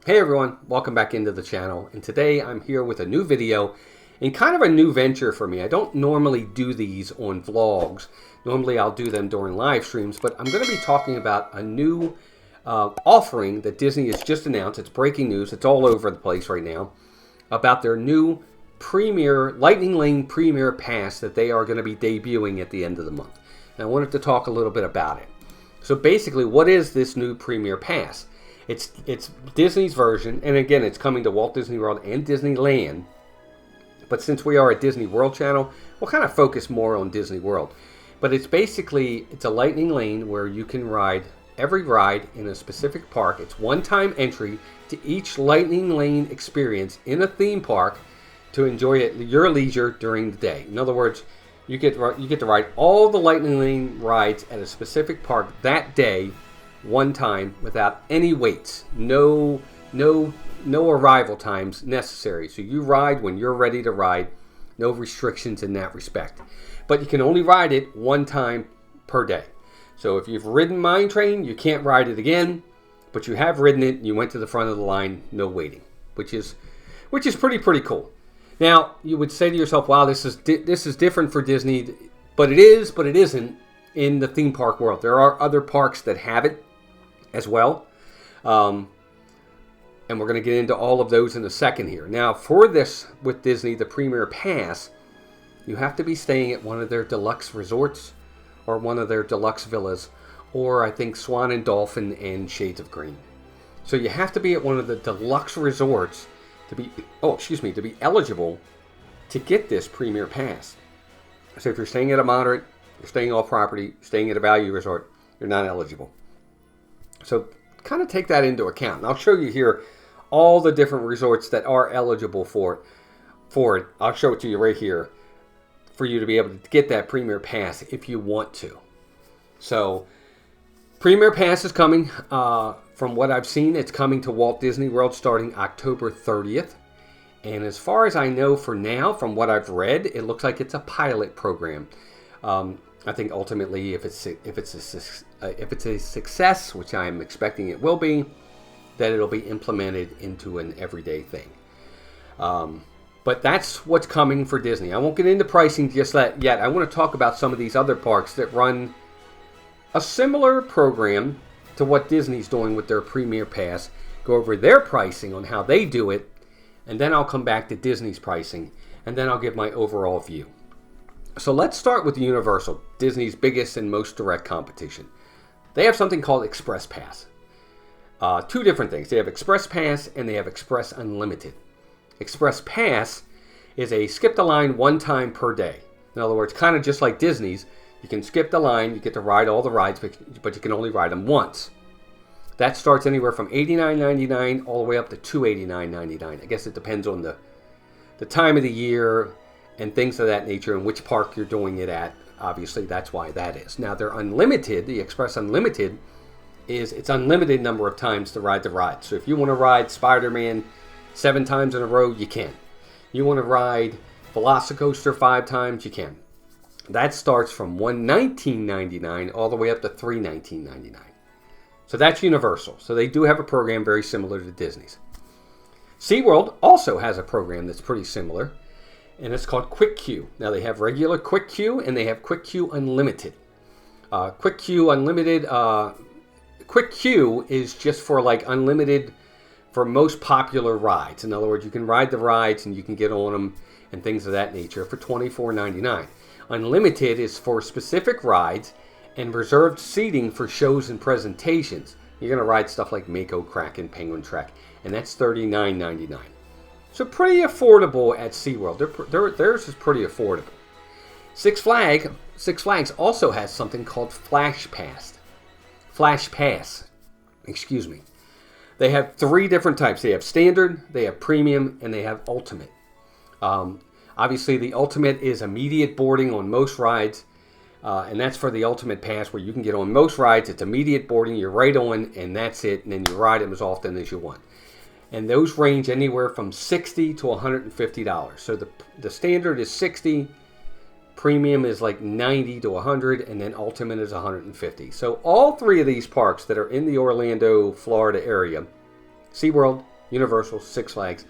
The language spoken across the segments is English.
Hey everyone, welcome back into the channel, and today I'm here with a new video and kind of a new venture for me. I don't normally do these on vlogs. Normally I'll do them during live streams, but I'm going to be talking about a new offering that Disney has just announced. It's breaking news. It's all over the place right now about their new Premier Lightning Lane Premier Pass that they are going to be debuting at the end of the month. And I wanted to talk a little bit about it. So basically, what is this new Premier Pass? It's Disney's version, and again, it's coming to Walt Disney World and Disneyland. But since we are a Disney World channel, we'll kind of focus more on Disney World. But it's a Lightning Lane where you can ride every ride in a specific park. It's one-time entry to each Lightning Lane experience in a theme park to enjoy at your leisure during the day. In other words, you get to ride all the Lightning Lane rides at a specific park that day, one time, without any waits. No arrival times necessary. So you ride when you're ready to ride. No restrictions in that respect. But you can only ride it one time per day. So if you've ridden Mine Train, you can't ride it again. But you have ridden it and you went to the front of the line, no waiting, which is pretty cool. Now you would say to yourself, "Wow, this is different for Disney," but it is, but it isn't in the theme park world. There are other parks that have it as well. And we're going to get into all of those in a second here. Now, for this, with Disney, the Premier Pass, you have to be staying at one of their deluxe resorts or one of their deluxe villas, or I think Swan and Dolphin and Shades of Green. So you have to be at one of the deluxe resorts to be eligible to get this Premier Pass. So if you're staying at a moderate, you're staying off property, staying at a value resort, you're not eligible. So kind of take that into account. And I'll show you here all the different resorts that are eligible for it. I'll show it to you right here for you to be able to get that Premier Pass if you want to. So Premier Pass is coming. From what I've seen, it's coming to Walt Disney World starting October 30th. And as far as I know for now, from what I've read, it looks like it's a pilot program. I think ultimately, if it's a success, which I'm expecting it will be, that it'll be implemented into an everyday thing. But that's what's coming for Disney. I won't get into pricing just yet. I want to talk about some of these other parks that run a similar program to what Disney's doing with their Premier Pass. Go over their pricing on how they do it, and then I'll come back to Disney's pricing, and then I'll give my overall view. So let's start with Universal, Disney's biggest and most direct competition. They have something called Express Pass. Two different things. They have Express Pass and they have Express Unlimited. Express Pass is a skip the line one time per day. In other words, kind of just like Disney's, you can skip the line, you get to ride all the rides, but you can only ride them once. That starts anywhere from $89.99 all the way up to $289.99. I guess it depends on the time of the year and things of that nature, and which park you're doing it at. Obviously, that's why that is. Now, they're unlimited. The Express Unlimited it's unlimited number of times to ride the ride. So if you want to ride Spider-Man 7 times in a row, you can. You want to ride Velocicoaster 5 times, you can. That starts from $119.99 all the way up to $319.99. So that's Universal. So they do have a program very similar to Disney's. SeaWorld also has a program that's pretty similar, and it's called Quick Queue. Now they have regular Quick Queue and they have Quick Queue Unlimited. Quick Queue Unlimited, Quick Queue is just for like unlimited for most popular rides. In other words, you can ride the rides and you can get on them and things of that nature for $24.99. Unlimited is for specific rides and reserved seating for shows and presentations. You're going to ride stuff like Mako Crack and Penguin Trek, and that's $39.99. So pretty affordable at SeaWorld. Theirs is pretty affordable. Six Flags also has something called Flash Pass. Excuse me. They have 3 different types. They have Standard, they have Premium, and they have Ultimate. Obviously, the Ultimate is immediate boarding on most rides, and that's for the Ultimate Pass where you can get on most rides. It's immediate boarding. You're right on, and that's it, and then you ride them as often as you want. And those range anywhere from $60 to $150. So the Standard is $60, Premium is like $90 to $100, and then Ultimate is $150. So all 3 of these parks that are in the Orlando, Florida area, SeaWorld, Universal, Six Flags,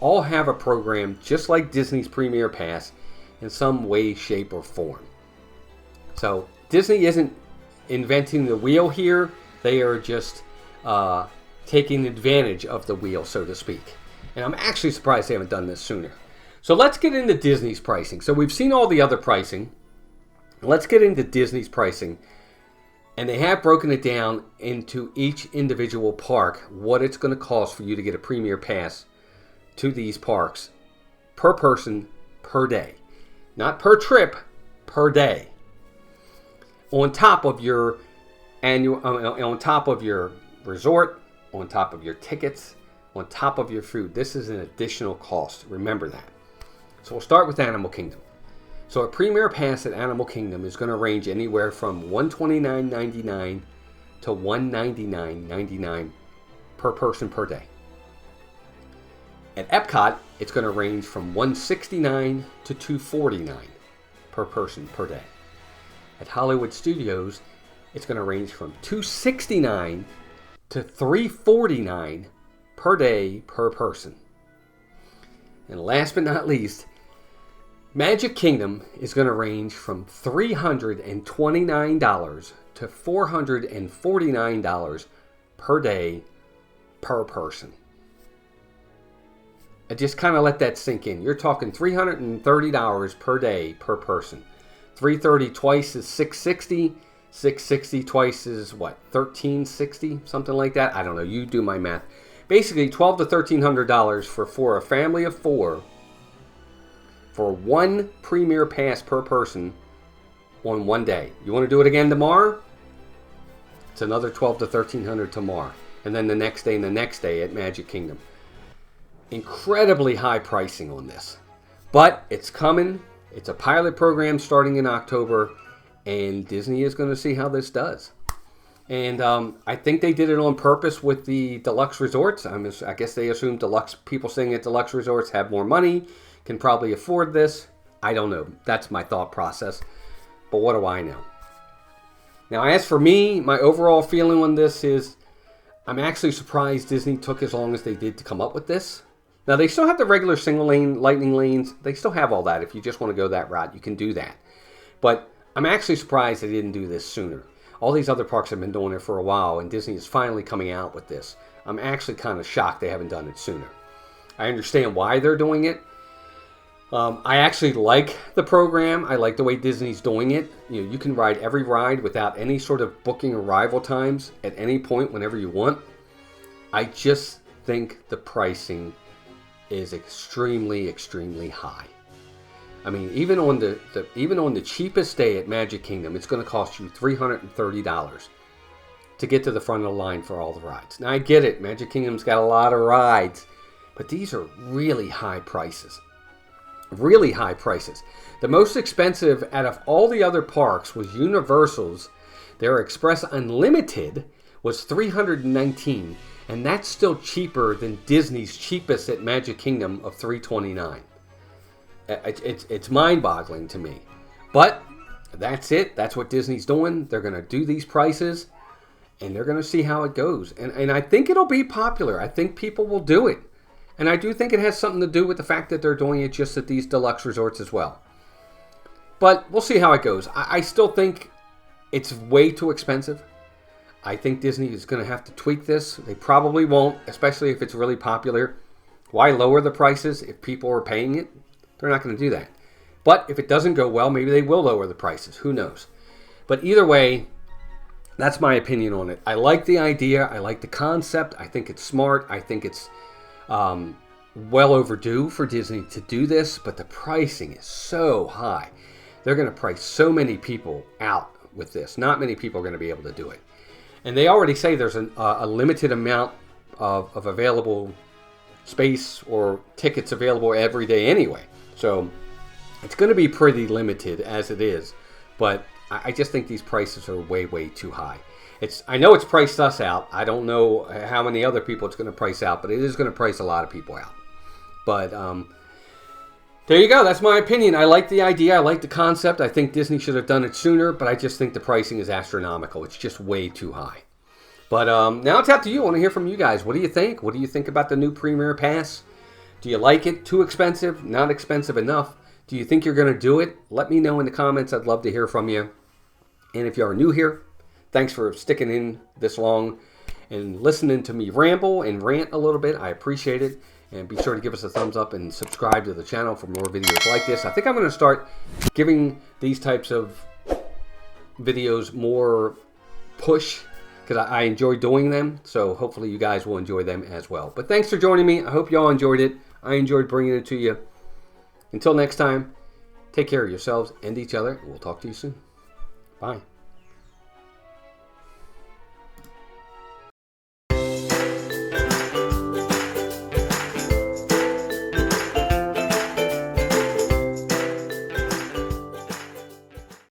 all have a program just like Disney's Premier Pass in some way, shape, or form. So Disney isn't inventing the wheel here. They are just taking advantage of the wheel, so to speak. And I'm actually surprised they haven't done this sooner. So let's get into Disney's pricing. So we've seen all the other pricing. Let's get into Disney's pricing. And they have broken it down into each individual park, what it's going to cost for you to get a Premier Pass to these parks per person, per day. Not per trip, per day. On top of your on top of your resort, on top of your tickets, on top of your food. This is an additional cost. Remember that. So we'll start with Animal Kingdom. So a Premier Pass at Animal Kingdom is going to range anywhere from $129.99 to $199.99 per person per day. At Epcot, it's going to range from $169 to $249 per person per day. At Hollywood Studios, it's going to range from $269 to $349 per day per person. And last but not least, Magic Kingdom is going to range from $329 to $449 per day per person. I just kind of let that sink in. You're talking $330 per day per person. $330 twice is $660. $660 twice is what? $1360, something like that. I don't know. You do my math. Basically, $1,200 to $1,300 for a family of four for one Premier Pass per person on one day. You want to do it again tomorrow? It's another $1,200 to $1,300 tomorrow, and then the next day and the next day at Magic Kingdom. Incredibly high pricing on this, but it's coming. It's a pilot program starting in October, and Disney is going to see how this does. And I think they did it on purpose with the deluxe resorts. I guess they assume people staying at deluxe resorts have more money, can probably afford this. I don't know. That's my thought process. But what do I know? Now, as for me, my overall feeling on this is I'm actually surprised Disney took as long as they did to come up with this. Now, they still have the regular single lane, lightning lanes. They still have all that. If you just want to go that route, you can do that. But I'm actually surprised they didn't do this sooner. All these other parks have been doing it for a while, and Disney is finally coming out with this. I'm actually kind of shocked they haven't done it sooner. I understand why they're doing it. I actually like the program. I like the way Disney's doing it. You can ride every ride without any sort of booking arrival times at any point whenever you want. I just think the pricing is extremely, extremely high. I mean, even on the cheapest day at Magic Kingdom, it's going to cost you $330 to get to the front of the line for all the rides. Now, I get it. Magic Kingdom's got a lot of rides, but these are really high prices. Really high prices. The most expensive out of all the other parks was Universal's. Their Express Unlimited was $319, and that's still cheaper than Disney's cheapest at Magic Kingdom of $329. It's mind-boggling to me. But that's it. That's what Disney's doing. They're going to do these prices, and they're going to see how it goes. And I think it'll be popular. I think people will do it. And I do think it has something to do with the fact that they're doing it just at these deluxe resorts as well. But we'll see how it goes. I still think it's way too expensive. I think Disney is going to have to tweak this. They probably won't, especially if it's really popular. Why lower the prices if people are paying it? They're not going to do that. But if it doesn't go well, maybe they will lower the prices. Who knows? But either way, that's my opinion on it. I like the idea. I like the concept. I think it's smart. I think it's well overdue for Disney to do this, but the pricing is so high. They're going to price so many people out with this. Not many people are going to be able to do it. And they already say there's a limited amount of available space or tickets available every day anyway. So it's going to be pretty limited as it is. But I just think these prices are way, way too high. I know it's priced us out. I don't know how many other people it's going to price out, but it is going to price a lot of people out. But there you go. That's my opinion. I like the idea. I like the concept. I think Disney should have done it sooner, but I just think the pricing is astronomical. It's just way too high. But now it's up to you. I want to hear from you guys. What do you think? What do you think about the new Premier Pass? Do you like it? Too expensive? Not expensive enough? Do you think you're going to do it? Let me know in the comments. I'd love to hear from you. And if you are new here, thanks for sticking in this long and listening to me ramble and rant a little bit. I appreciate it. And be sure to give us a thumbs up and subscribe to the channel for more videos like this. I think I'm going to start giving these types of videos more push because I enjoy doing them. So hopefully you guys will enjoy them as well. But thanks for joining me. I hope you all enjoyed it. I enjoyed bringing it to you. Until next time, take care of yourselves and each other. We'll talk to you soon. Bye.